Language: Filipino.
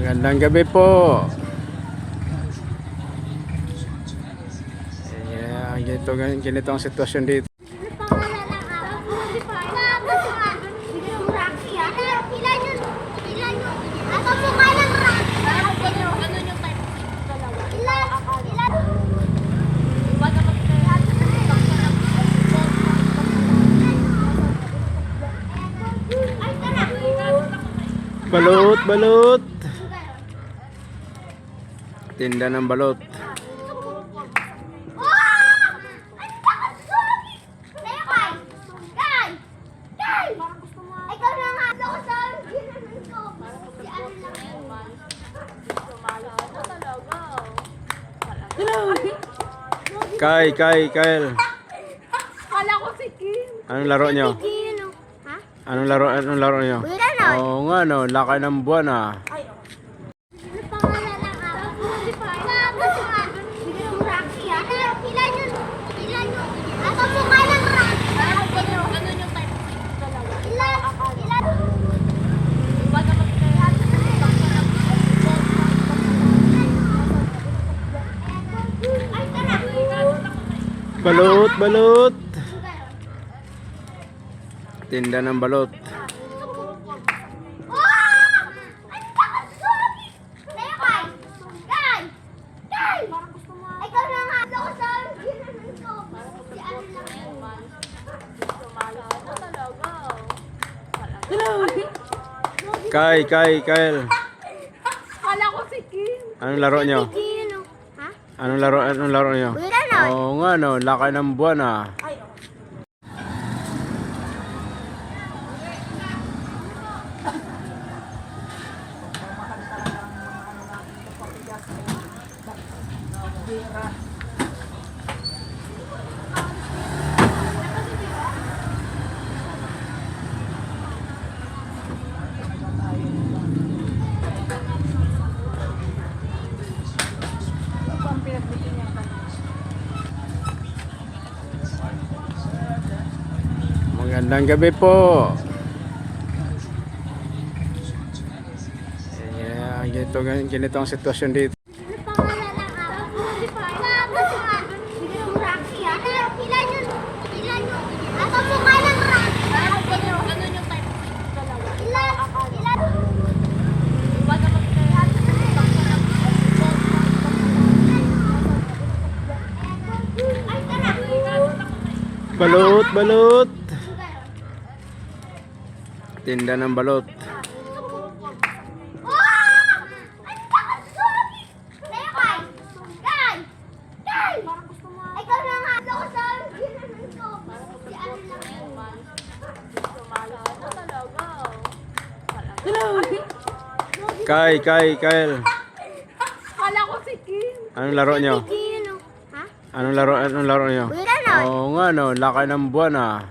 Magandang gabi po. Ganito ang sitwasyon dito. Balot. Tinda ng balot. Kyle. Kala ko si Kim. Anong laro nyo? Ha? Anong laro nyo? Oo nga no, laki ng buwan ah. Balot. Tinda ng balot. Kyle. Kala ko si Kim. Anong laro nyo? Ha? Anong laro nyo? Oo nga no, laki ng buwan ah. Magandang gabi po. Ganito ang sitwasyon dito. Balot. Tinda ng balot. Kyle. Kala ko si Kim. Anong laro nyo? Ha? Anong laro nyo? Oo nga no, laki ng buwan ah.